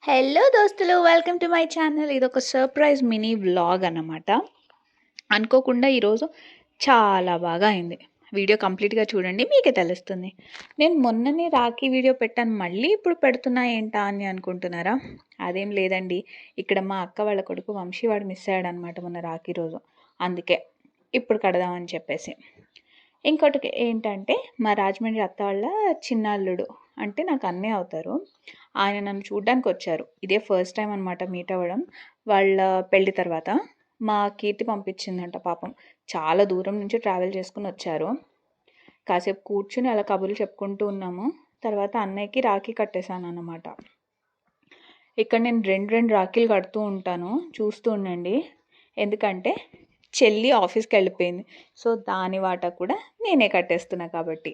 Hello దోస్తులు, welcome to my channel. ఇది ఒక సర్ప్రైజ్ మినీ వ్లాగ్ అన్నమాట. అనుకోకుండా ఈరోజు చాలా బాగా అయింది. వీడియో కంప్లీట్గా చూడండి, మీకే తెలుస్తుంది. నేను మొన్ననే రాఖీ వీడియో పెట్టాను, మళ్ళీ ఇప్పుడు పెడుతున్నా ఏంటా అని అనుకుంటున్నారా? అదేం లేదండి, ఇక్కడ మా అక్క వాళ్ళ కొడుకు వంశీ వాడు మిస్ అయ్యాడనమాట మొన్న రాఖీ రోజు. అందుకే ఇప్పుడు కడదామని చెప్పేసి. ఇంకోటి ఏంటంటే, మా రాజమండ్రి అత్త వాళ్ళ చిన్నల్లుడు, అంటే నాకు అన్నయ్య అవుతారు. ఆయన నన్ను చూడ్డానికి వచ్చారు. ఇదే ఫస్ట్ టైం అనమాట మీట్ అవ్వడం. వాళ్ళ పెళ్లి తర్వాత మా కీర్తి పంపించిందంట పాపం. చాలా దూరం నుంచి ట్రావెల్ చేసుకుని వచ్చారు. కాసేపు కూర్చుని అలా కబుర్లు చెప్పుకుంటూ ఉన్నాము. తర్వాత అన్నయ్యకి రాఖీ కట్టేశాను అన్నమాట. ఇక్కడ నేను రెండు రాఖీలు కడుతూ ఉంటాను, చూస్తూ ఉండండి. ఎందుకంటే చెల్లి ఆఫీస్కి వెళ్ళిపోయింది, సో దాని వాటా కూడా నేనే కట్టేస్తున్నా కాబట్టి.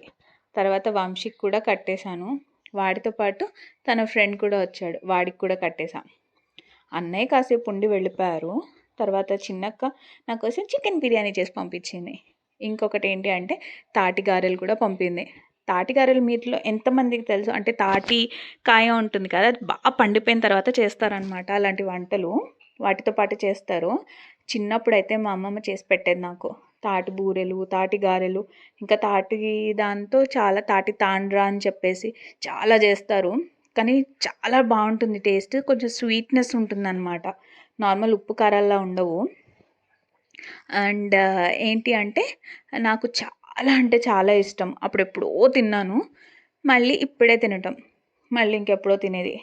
తర్వాత వంశీకి కూడా కట్టేశాను. వాడితో పాటు తన ఫ్రెండ్ కూడా వచ్చాడు, వాడికి కూడా కట్టేశాం. అన్నయ్య కాసేపు ఉండి వెళ్ళిపోయారు. తర్వాత చిన్నక్క నా కోసం చికెన్ బిర్యానీ చేసి పంపించింది. ఇంకొకటి ఏంటి అంటే తాటి గారెలు కూడా పంపింది. తాటి గారెలు మీట్లో ఎంతమందికి తెలుసు? అంటే తాటి కాయ ఉంటుంది కదా, అది బాగా పండిపోయిన తర్వాత చేస్తారనమాట అలాంటి వంటలు. వాటితో పాటు చేస్తారు. చిన్నప్పుడైతే మా అమ్మమ్మ చేసి పెట్టేది నాకు. తాటి బూరెలు, తాటి గారెలు, ఇంకా తాటి దాంతో చాలా తాటి తాండ్రా అని చెప్పేసి చాలా చేస్తారు. కానీ చాలా బాగుంటుంది టేస్ట్. కొంచెం స్వీట్నెస్ ఉంటుందన్నమాట, నార్మల్ ఉప్పు కారాల్లా ఉండవు. అండ్ ఏంటి అంటే నాకు చాలా అంటే చాలా ఇష్టం. అప్పుడెప్పుడో తిన్నాను, మళ్ళీ ఇప్పుడే తినటం, మళ్ళీ ఇంకెప్పుడో తినేది.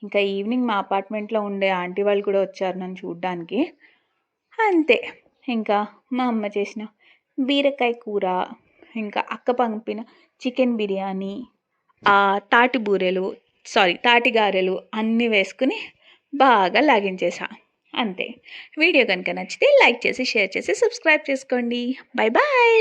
ఇంకా ఈవినింగ్ మా అపార్ట్మెంట్లో ఉండే ఆంటీ వాళ్ళు కూడా వచ్చారు నన్ను చూడ్డానికి. అంతే. ఇంకా మా అమ్మ చేసిన బీరకాయ కూర, ఇంకా అక్క పంపిన చికెన్ బిర్యానీ, తాటి బూరెలు, తాటి గారెలు అన్నీ వేసుకుని బాగా లాగించేసా. అంతే. వీడియో కనుక నచ్చితే లైక్ చేసి, షేర్ చేసి, సబ్స్క్రైబ్ చేసుకోండి. Bye bye.